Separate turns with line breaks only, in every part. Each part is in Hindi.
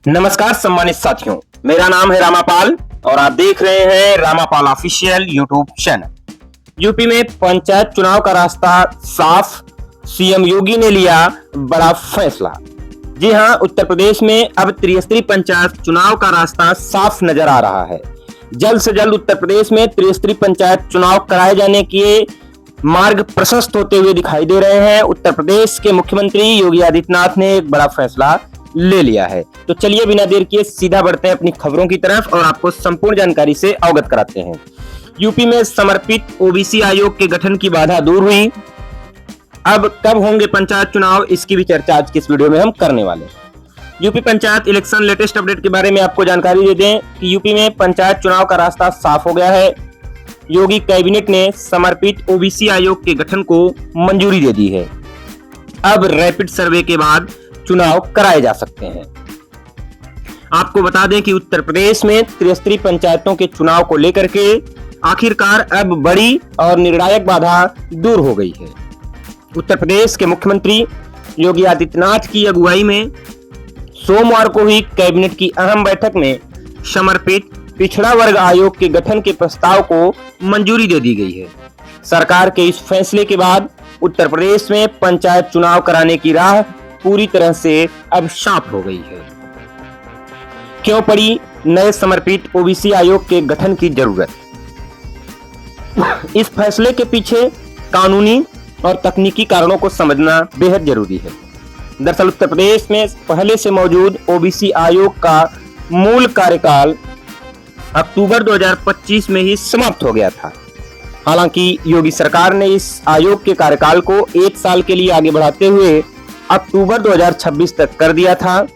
नमस्कार सम्मानित साथियों, मेरा नाम है रामापाल और आप देख रहे हैं रामापाल ऑफिशियल यूट्यूब चैनल। यूपी में पंचायत चुनाव का रास्ता साफ, सीएम योगी ने लिया बड़ा फैसला। जी हां, उत्तर प्रदेश में अब त्रिस्तरीय पंचायत चुनाव का रास्ता साफ नजर आ रहा है। जल्द से जल्द उत्तर प्रदेश में त्रिस्तरीय पंचायत चुनाव कराए जाने के मार्ग प्रशस्त होते हुए दिखाई दे रहे हैं। उत्तर प्रदेश के मुख्यमंत्री योगी आदित्यनाथ ने एक बड़ा फैसला ले लिया है। तो चलिए बिना देर किए सीधा बढ़ते हैं अपनी खबरों की तरफ और आपको संपूर्ण जानकारी से अवगत कराते हैं। यूपी में समर्पित ओबीसी आयोग के गठन की बाधा दूर हुई। अब कब होंगे पंचायत चुनाव, इसकी भी चर्चा आज की इस वीडियो में हम करने वाले हैं। UP panchayat election latest update के बारे में आपको जानकारी दे दें कि यूपी में पंचायत चुनाव का रास्ता साफ हो गया है। योगी कैबिनेट ने समर्पित ओबीसी आयोग के गठन को मंजूरी दे दी है। अब रैपिड सर्वे के बाद चुनाव कराए जा सकते हैं। आपको बता दें कि उत्तर प्रदेश में त्रिस्तरीय पंचायतों के चुनाव को लेकर के आखिरकार अब बड़ी और निर्णायक बाधा दूर हो गई है। उत्तर प्रदेश के मुख्यमंत्री योगी आदित्यनाथ की अगुवाई में सोमवार को हुई कैबिनेट की अहम बैठक में समर्पित पिछड़ा वर्ग आयोग के गठन के प्रस्ताव को मंजूरी दे दी गई है। सरकार के इस फैसले के बाद उत्तर प्रदेश में पंचायत चुनाव कराने की राह पूरी तरह से अब साफ हो गई है। क्यों पड़ी नए समर्पित ओबीसी आयोग के गठन की जरूरत? इस फैसले के पीछे कानूनी और तकनीकी कारणों को समझना बेहद जरूरी है। दरअसल उत्तर प्रदेश में पहले से मौजूद ओबीसी आयोग का मूल कार्यकाल अक्टूबर 2025 में ही समाप्त हो गया था। हालांकि योगी सरकार ने इस आयोग के कार्यकाल को 1 साल के लिए आगे बढ़ाते हुए अक्टूबर 2026 तक कर दिया था,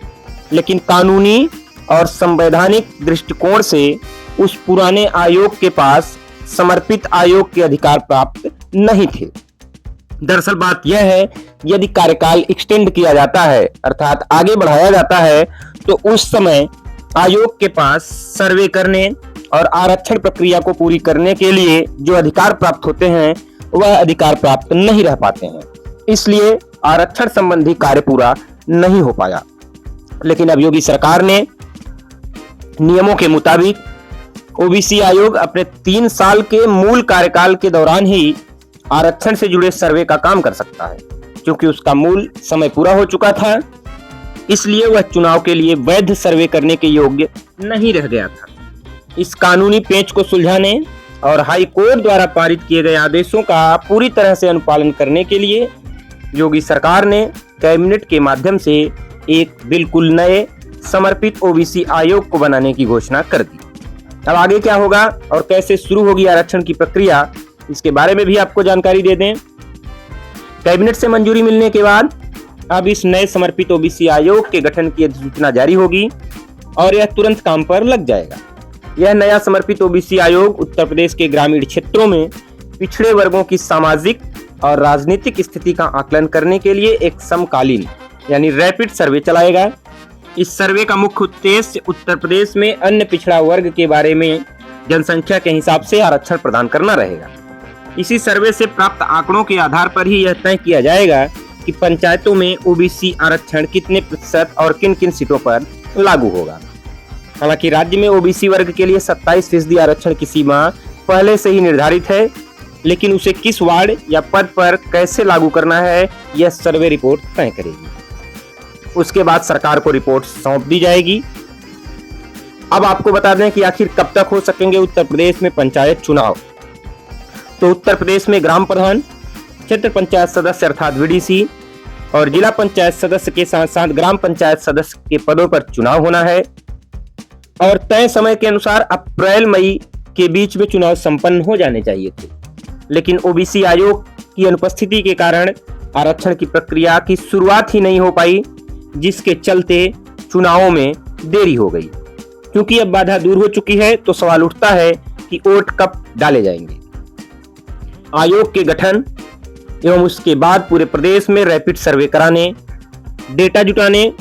लेकिन कानूनी और संवैधानिक दृष्टिकोण से उस पुराने आयोग के पास समर्पित आयोग के अधिकार प्राप्त नहीं थे। दरअसल बात यह है, यदि कार्यकाल एक्सटेंड किया जाता है अर्थात आगे बढ़ाया जाता है, तो उस समय आयोग के पास सर्वे करने और आरक्षण प्रक्रिया को पूरी करने के लिए जो अधिकार प्राप्त होते हैं वह अधिकार प्राप्त नहीं रह पाते हैं। इसलिए आरक्षण संबंधी कार्य पूरा नहीं हो पाया। लेकिन अब योगी सरकार ने नियमों के मुताबिक ओबीसी आयोग अपने 3 साल के मूल कार्यकाल के दौरान ही आरक्षण से जुड़े सर्वे का काम कर सकता है। क्योंकि उसका मूल समय पूरा हो चुका था, इसलिए वह चुनाव के लिए वैध सर्वे करने के योग्य नहीं रह गया था। इस कानूनी पेंच को सुलझाने और हाई कोर्ट द्वारा पारित किए गए आदेशों का पूरी तरह से अनुपालन करने के लिए योगी सरकार ने कैबिनेट के माध्यम से एक बिल्कुल नए समर्पित ओबीसी आयोग को बनाने की घोषणा कर दी। अब आगे क्या होगा और कैसे शुरू होगी आरक्षण की प्रक्रिया, इसके बारे में भी आपको जानकारी दे दें। कैबिनेट से मंजूरी मिलने के बाद अब इस नए समर्पित ओबीसी आयोग के गठन की अधिसूचना जारी होगी और यह तुरंत काम पर लग जाएगा। यह नया समर्पित ओबीसी आयोग उत्तर प्रदेश के ग्रामीण क्षेत्रों में पिछड़े वर्गों की सामाजिक और राजनीतिक स्थिति का आकलन करने के लिए एक समकालीन यानी रैपिड सर्वे चलाएगा। इस सर्वे का मुख्य उद्देश्य उत्तर प्रदेश में अन्य पिछड़ा वर्ग के बारे में जनसंख्या के हिसाब से आरक्षण प्रदान करना रहेगा। इसी सर्वे से प्राप्त आंकड़ों के आधार पर ही यह तय किया जाएगा कि पंचायतों में ओबीसी आरक्षण कितने प्रतिशत और किन किन सीटों पर लागू होगा। हालांकि राज्य में ओबीसी वर्ग के लिए 27% आरक्षण की सीमा पहले से ही निर्धारित है, लेकिन उसे किस वार्ड या पद पर कैसे लागू करना है यह सर्वे रिपोर्ट तय करेगी। उसके बाद सरकार को रिपोर्ट सौंप दी जाएगी। अब आपको बता दें कि आखिर कब तक हो सकेंगे उत्तर प्रदेश में पंचायत चुनाव। तो उत्तर प्रदेश में ग्राम प्रधान, क्षेत्र पंचायत सदस्य अर्थात वीडीसी और जिला पंचायत सदस्य के साथ साथ ग्राम पंचायत सदस्य के पदों पर चुनाव होना है और तय समय के अनुसार अप्रैल मई के बीच में चुनाव संपन्न हो जाने चाहिए थे। लेकिन ओबीसी आयोग की अनुपस्थिति के कारण आरक्षण की प्रक्रिया की शुरुआत ही नहीं हो पाई, जिसके चलते चुनावों में देरी हो गई। क्योंकि अब बाधा दूर हो चुकी है तो सवाल उठता है कि वोट कब डाले जाएंगे। आयोग के गठन एवं उसके बाद पूरे प्रदेश में रैपिड सर्वे कराने, डेटा जुटाने,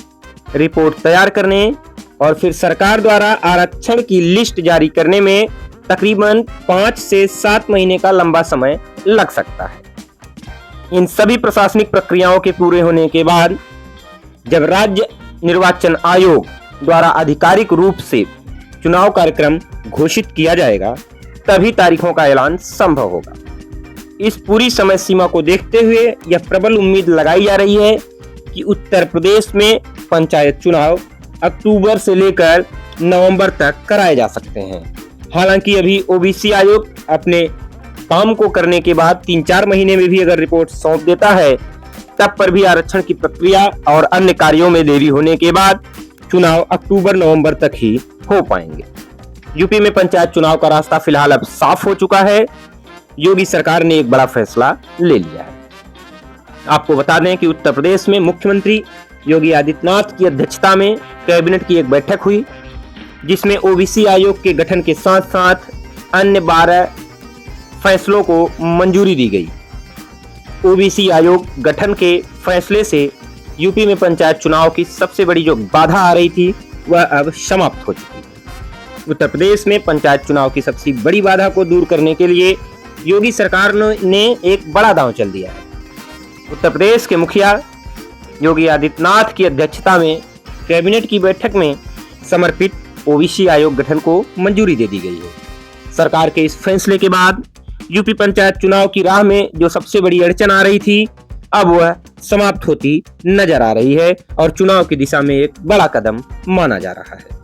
रिपोर्ट तैयार करने और फिर सरकार द्वारा आरक्षण की लिस्ट जारी करने में तकरीबन 5 से 7 महीने का लंबा समय लग सकता है। इन सभी प्रशासनिक प्रक्रियाओं के पूरे होने के बाद जब राज्य निर्वाचन आयोग द्वारा आधिकारिक रूप से चुनाव कार्यक्रम घोषित किया जाएगा, तभी तारीखों का ऐलान संभव होगा। इस पूरी समय सीमा को देखते हुए यह प्रबल उम्मीद लगाई जा रही है कि उत्तर प्रदेश में पंचायत चुनाव अक्टूबर से लेकर नवंबर तक कराए जा सकते हैं। हालांकि अभी ओबीसी आयोग अपने काम को करने के बाद 3-4 महीने में भी अगर रिपोर्ट सौंप देता है, तब पर भी आरक्षण की प्रक्रिया और अन्य कार्यों में देरी होने के बाद चुनाव अक्टूबर-नवंबर तक ही हो पाएंगे। यूपी में पंचायत चुनाव का रास्ता फिलहाल अब साफ हो चुका है। योगी सरकार ने एक बड़ा फैसला ले लिया है। आपको बता दें कि उत्तर प्रदेश में मुख्यमंत्री योगी आदित्यनाथ की अध्यक्षता में कैबिनेट की एक बैठक हुई, जिसमें ओबीसी आयोग के गठन के साथ साथ अन्य 12 फैसलों को मंजूरी दी गई। ओबीसी आयोग गठन के फैसले से यूपी में पंचायत चुनाव की सबसे बड़ी जो बाधा आ रही थी वह अब समाप्त हो चुकी है। उत्तर प्रदेश में पंचायत चुनाव की सबसे बड़ी बाधा को दूर करने के लिए योगी सरकार ने एक बड़ा दांव चल दिया है। उत्तर प्रदेश के मुखिया योगी आदित्यनाथ की अध्यक्षता में कैबिनेट की बैठक में समर्पित ओबीसी आयोग गठन को मंजूरी दे दी गई है। सरकार के इस फैसले के बाद यूपी पंचायत चुनाव की राह में जो सबसे बड़ी अड़चन आ रही थी, अब वह समाप्त होती नजर आ रही है और चुनाव की दिशा में एक बड़ा कदम माना जा रहा है।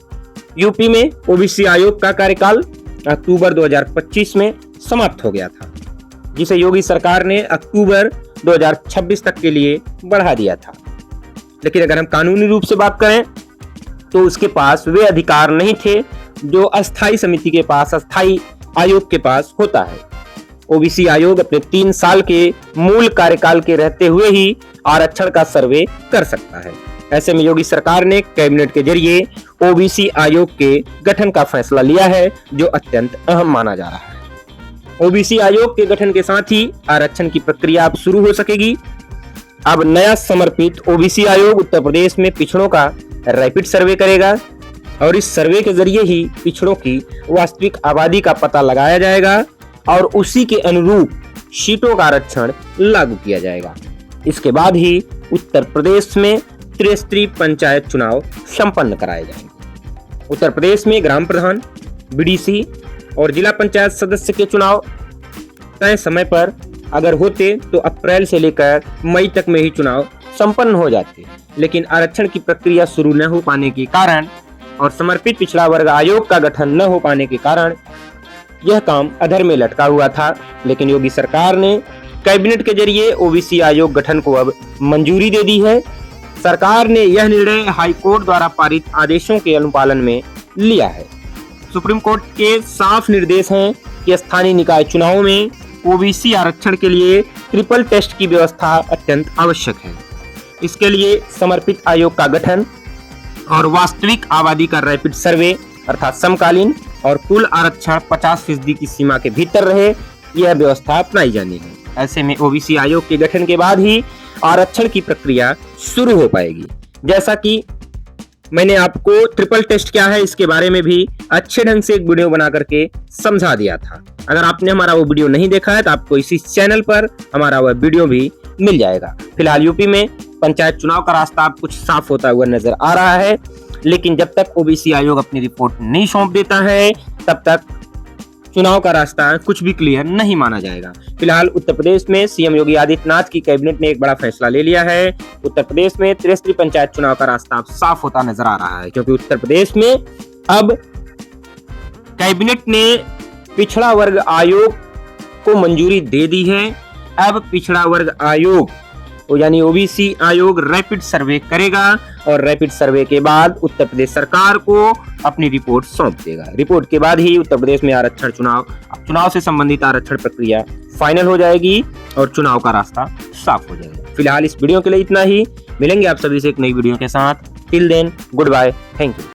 यूपी में ओबीसी आयोग का कार्यकाल अक्टूबर 2025 में समाप्त हो गया था, जिसे योगी सरकार ने अक्टूबर 2026 तक के लिए बढ़ा दिया था। लेकिन अगर हम कानूनी रूप से बात करें तो उसके पास वे अधिकार नहीं थे जो अस्थायी समिति के पास, अस्थायी आयोग के पास होता है। ओबीसी आयोग अपने 3 साल के मूल कार्यकाल के रहते हुए ही आरक्षण का सर्वे कर सकता है। ऐसे में योगी सरकार ने कैबिनेट के जरिए ओबीसी आयोग के गठन का फैसला लिया है, जो अत्यंत अहम माना जा रहा है। ओबीसी आयोग के गठन के साथ ही आरक्षण की प्रक्रिया अब शुरू हो सकेगी। अब नया समर्पित ओबीसी आयोग उत्तर प्रदेश में पिछड़ों का रैपिड सर्वे करेगा और इस सर्वे के जरिए ही पिछड़ों की वास्तविक आबादी का पता लगाया जाएगा और उसी के अनुरूप सीटों का आरक्षण लागू किया जाएगा। इसके बाद ही उत्तर प्रदेश में त्रिस्तरीय पंचायत चुनाव संपन्न कराए जाएंगे। उत्तर प्रदेश में ग्राम प्रधान, बीडीसी और जिला पंचायत सदस्य के चुनाव तय समय पर अगर होते तो अप्रैल से लेकर मई तक में ही चुनाव संपन्न हो जाते, लेकिन आरक्षण की प्रक्रिया शुरू न हो पाने के कारण और समर्पित पिछड़ा वर्ग आयोग का गठन न हो पाने के कारण यह काम अधर में लटका हुआ था। लेकिन योगी सरकार ने कैबिनेट के जरिए ओबीसी आयोग गठन को अब मंजूरी दे दी है। सरकार ने यह निर्णय हाईकोर्ट द्वारा पारित आदेशों के अनुपालन में लिया है। सुप्रीम कोर्ट के साफ निर्देश हैं कि स्थानीय निकाय चुनावों में ओबीसी आरक्षण के लिए ट्रिपल टेस्ट की व्यवस्था अत्यंत आवश्यक है। इसके लिए समर्पित आयोग का गठन और वास्तविक आबादी का रैपिड सर्वे अर्थात समकालीन और कुल आरक्षण 50% की सीमा के भीतर रहे, यह व्यवस्था अपनाई जानी है। ऐसे में ओबीसी आयोग के गठन के बाद ही आरक्षण की प्रक्रिया शुरू हो पाएगी। जैसा कि मैंने आपको ट्रिपल टेस्ट क्या है इसके बारे में भी अच्छे ढंग से एक वीडियो बना करके समझा दिया था। अगर आपने हमारा वो वीडियो नहीं देखा है तो आपको इसी चैनल पर हमारा वह वीडियो भी मिल जाएगा। फिलहाल यूपी में पंचायत चुनाव का रास्ता अब कुछ साफ होता हुआ नजर आ रहा है, लेकिन जब तक ओबीसी आयोग अपनी रिपोर्ट नहीं सौंप देता है तब तक चुनाव का रास्ता कुछ भी क्लियर नहीं माना जाएगा। फिलहाल उत्तर प्रदेश में सीएम योगी आदित्यनाथ की कैबिनेट ने एक बड़ा फैसला ले लिया है। उत्तर प्रदेश में त्रिस्तरीय पंचायत चुनाव का रास्ता अब साफ होता नजर आ रहा है, क्योंकि उत्तर प्रदेश में अब कैबिनेट ने पिछड़ा वर्ग आयोग को मंजूरी दे दी है। अब पिछड़ा वर्ग आयोग यानी ओबीसी आयोग रैपिड सर्वे करेगा और रैपिड सर्वे के बाद उत्तर प्रदेश सरकार को अपनी रिपोर्ट सौंप देगा। रिपोर्ट के बाद ही उत्तर प्रदेश में आरक्षण चुनाव से संबंधित आरक्षण प्रक्रिया फाइनल हो जाएगी और चुनाव का रास्ता साफ हो जाएगा। फिलहाल इस वीडियो के लिए इतना ही। मिलेंगे आप सभी से एक नई वीडियो के साथ। Till then, good bye, thank you.